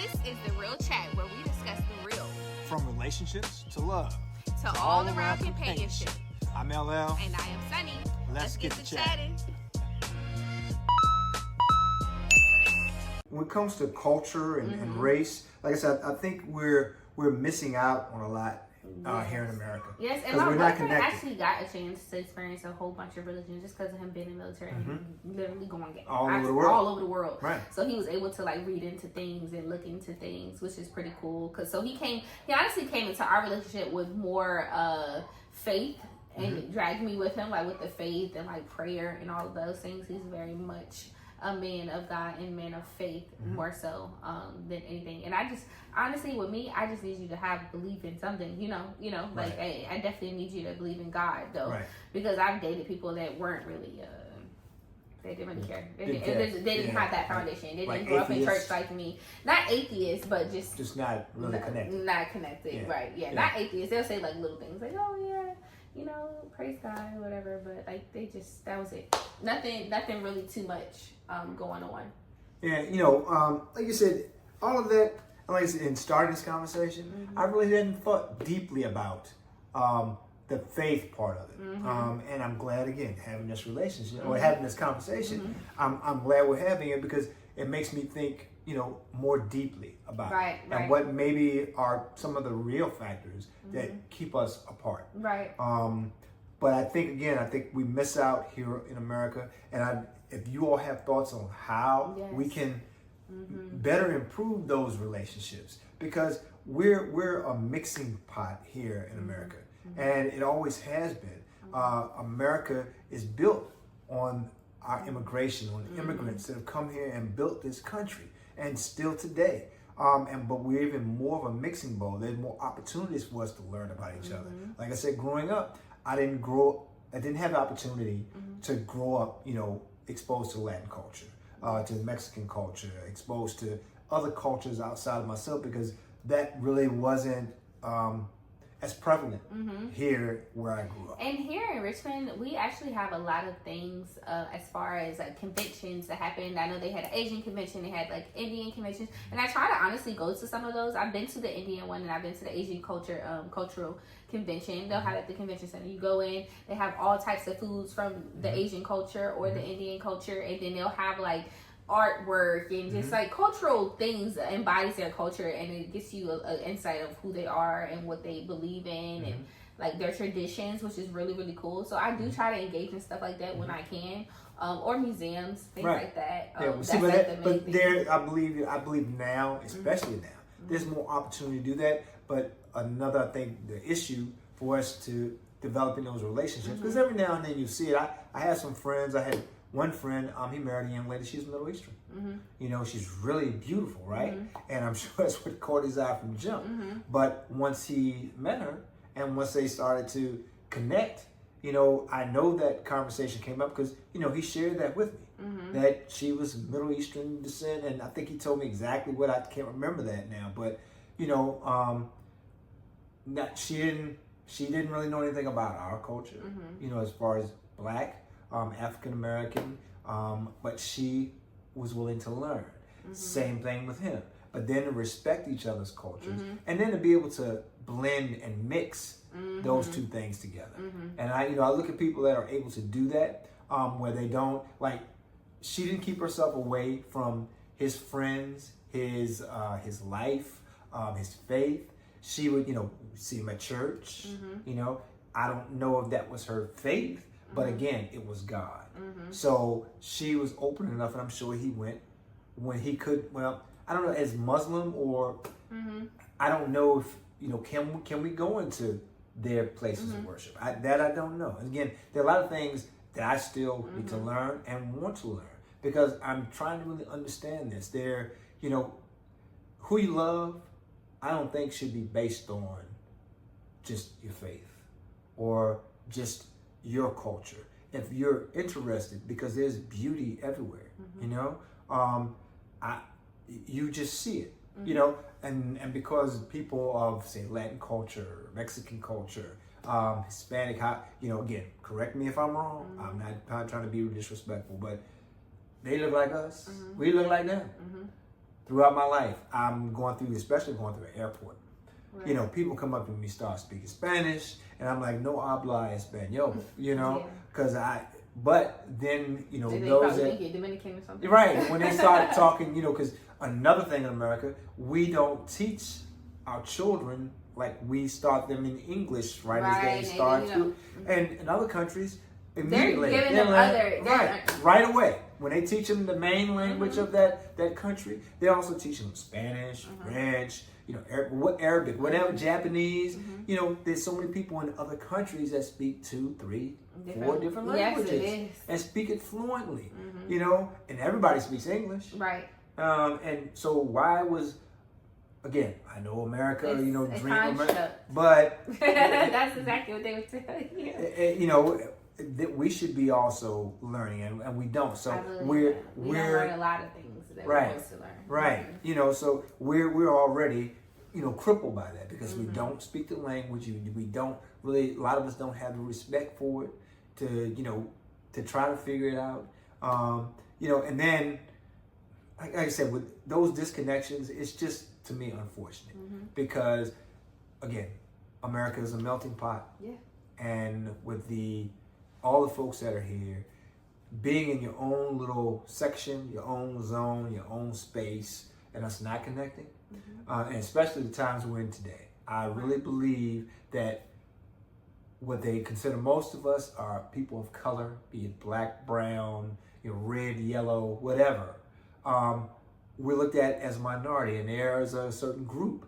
This is The Real Chat, where we discuss the real. From relationships to love. To all around companionship. I'm LL. And I am Sunny. Let's get to chatting. When it comes to culture and race, like I said, I think we're missing out on a lot here in America. Yes, and my boyfriend actually got a chance to experience a whole bunch of religions just because of him being in the military and literally going all over the world. Right. So he was able to like read into things and look into things, which is pretty cool. He honestly came into our relationship with more faith and dragged me with him, like with the faith and like prayer and all of those things. He's very much a man of God and man of faith, more so than anything. And I just, honestly, with me, I just need you to have belief in something, you know, like, hey, I definitely need you to believe in God, though, because I've dated people that weren't really, they didn't really care. They didn't have that foundation. They didn't grow up in church like me. Not atheists, but just not really connected. Not connected, right? Yeah, not atheists. They'll say like little things, like, oh yeah, you know, praise God or whatever. But like that was it. Nothing really too much going on. Yeah, you know, like you said, all of that. Like I said, in starting this conversation, I really hadn't thought deeply about the faith part of it. And I'm glad, again, having this relationship or having this conversation. I'm glad we're having it because it makes me think, you know, more deeply about it and what maybe are some of the real factors that keep us apart. Right. But I think we miss out here in America. And if you all have thoughts on how we can better improve those relationships, because we're a mixing pot here in America, and it always has been. America is built on our immigration, on immigrants that have come here and built this country, and still today. But we're even more of a mixing bowl. There's more opportunities for us to learn about each other. Like I said, growing up, I didn't have the opportunity to grow up, you know, exposed to Latin culture, to Mexican culture, exposed to other cultures outside of myself, because that really wasn't as prevalent here where I grew up. And here in Richmond, we actually have a lot of things as far as like conventions that happened. I know they had an Asian convention, they had like Indian conventions, and I try to honestly go to some of those. I've been to the Indian one and I've been to the Asian cultural convention. They'll have at the convention center. You go in, they have all types of foods from the Asian culture or the Indian culture, and then they'll have like artwork and just like cultural things that embodies their culture, and it gets you an insight of who they are and what they believe in and like their traditions, which is really, really cool. So I do try to engage in stuff like that when I can, or museums, things like that. I believe now, especially now, there's more opportunity to do that. But another, I think, the issue for us to developing those relationships, because every now and then you see it. I have some friends. I had one friend, he married a young lady. She's Middle Eastern. You know, she's really beautiful, right? And I'm sure that's what caught his eye from the jump. But once he met her, and once they started to connect, you know, I know that conversation came up because, you know, he shared that with me, that she was Middle Eastern descent, and I think he told me exactly what. I can't remember that now, but you know, she didn't really know anything about our culture, you know, as far as Black. African American, but she was willing to learn. Same thing with him. But then to respect each other's cultures, and then to be able to blend and mix those two things together. And I look at people that are able to do that, where they don't, like, she didn't keep herself away from his friends, his life, his faith. She would, you know, see him at church. You know, I don't know if that was her faith. But again, it was God. So she was open enough, and I'm sure he went when he could. Well, I don't know, as Muslim or I don't know if, you know, can we go into their places of worship? I don't know. And again, there are a lot of things that I still need to learn and want to learn, because I'm trying to really understand this. There, you know, who you love, I don't think should be based on just your faith or just your culture. If you're interested, because there's beauty everywhere, you know, you just see it, you know, and because people of, say, Latin culture, Mexican culture, Hispanic, you know, again, correct me if I'm wrong. I'm not trying to be disrespectful, but they look like us. We look like them. throughout my life, especially going through an airport. Right. You know, people come up to me, start speaking Spanish, and I'm like, no habla español, you know, because but then, you know, they those probably that, think you're Dominican or something. right, when they start talking, you know, because another thing in America, we don't teach our children like we start them in English as they start to, and in other countries, immediately they're giving them right away. When they teach them the main language of that country, they're also teaching them Spanish, French, you know, Arabic, whatever, Japanese. You know, there's so many people in other countries that speak 2, 3, 4 different languages and speak it fluently. You know, and everybody speaks English, right? And so why was, again, I know America, you know, dream America, but that's exactly what they would tell you. You know, that we should be also learning, and we don't. So we don't learn a lot of things that we're supposed to learn. Right. You know, so we're already, you know, crippled by that because we don't speak the language. We don't really. A lot of us don't have the respect for it to, you know, to try to figure it out. You know, and then, like I said, with those disconnections, it's just, to me, unfortunate because, again, America is a melting pot. Yeah. And with all the folks that are here, being in your own little section, your own zone, your own space, and us not connecting, and especially the times we're in today, I really believe that what they consider most of us are people of color, be it black, brown, you know, red, yellow, whatever. We're looked at as a minority, and there is a certain group.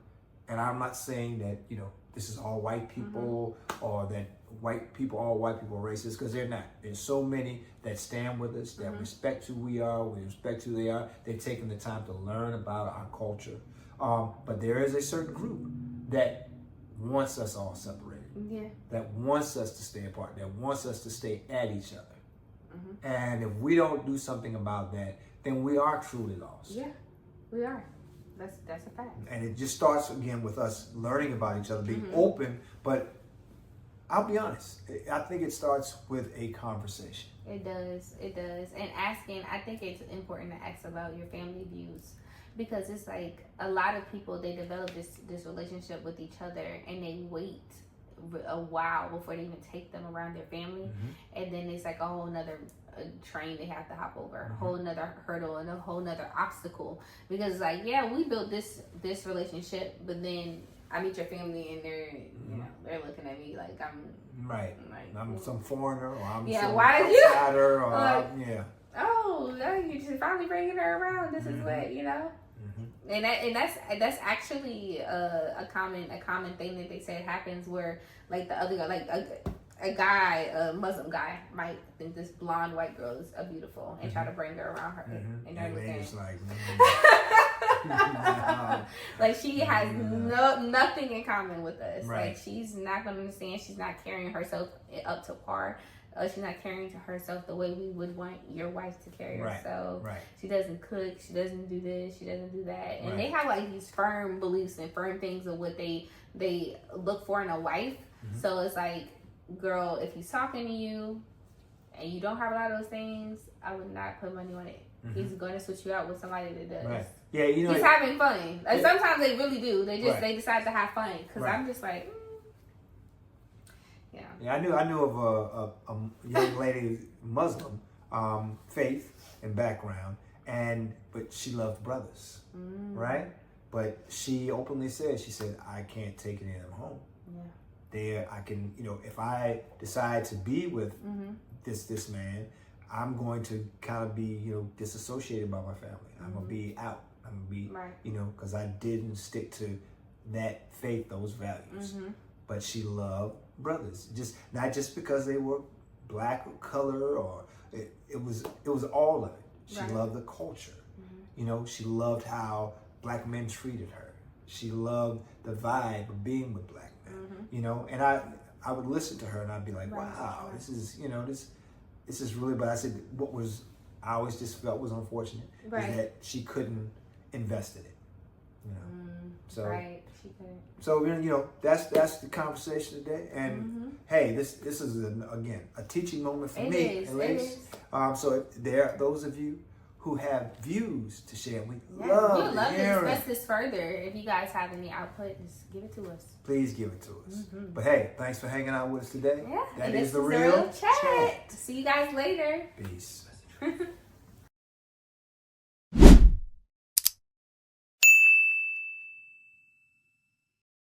And I'm not saying that, you know, this is all white people or that all white people are racist, because they're not. There's so many that stand with us, that respect who we are, we respect who they are. They've taken the time to learn about our culture. But there is a certain group that wants us all separated, that wants us to stay apart, that wants us to stay at each other. And if we don't do something about that, then we are truly lost. Yeah, we are. That's a fact. And it just starts again with us learning about each other, being open. But I'll be honest, I think it starts with a conversation. It does. And asking, I think it's important to ask about your family views, because it's like a lot of people, they develop this relationship with each other and they wait a while before they even take them around their family. And then it's like a whole nother train they have to hop over, a whole nother hurdle and a whole nother obstacle, because like, yeah, we built this relationship, but then I meet your family and they're you know, they're looking at me like I'm some foreigner, or I'm some outsider, or oh, you just finally bringing her around, this is what, you know. And that's actually a common thing that they said happens, where like the other guy, like a guy, a Muslim guy, might think this blonde white girl is beautiful and try to bring her around her, and they're looking like she has nothing in common with us. Like she's not gonna understand. She's not carrying herself up to par. She's not carrying herself the way we would want your wife to carry herself. She doesn't cook. She doesn't do this. She doesn't do that. And they have like these firm beliefs and firm things of what they look for in a wife. So it's like, girl, if he's talking to you and you don't have a lot of those things, I would not put money on it. He's going to switch you out with somebody that does. Yeah, you know, he's having fun. Like sometimes they really do. They just they decide to have fun. Because I'm just like, yeah, I knew of a young lady, Muslim, faith and background, but she loved brothers, right? But she openly said, I can't take any of them home. There, I can, you know, if I decide to be with this man, I'm going to kind of be, you know, disassociated by my family. I'm gonna be out. I'm gonna be, you know, because I didn't stick to that faith, those values. But she loved brothers, not just because they were black or color, or it was all of it. She loved the culture. You know, she loved how black men treated her. She loved the vibe of being with black men. You know, and I would listen to her and I'd be like, wow, this is, you know, this is really. But I said, I always just felt was unfortunate is that she couldn't invest in it. You know, so she couldn't. So you know, that's the conversation today. And hey, this is again a teaching moment for me, at least. So if there are those of you who have views to share. We We love would love to hearing. discuss this further. If you guys have any output, just give it to us. Please give it to us. But hey, thanks for hanging out with us today. Yeah, That and is this the is real chat. See you guys later. Peace.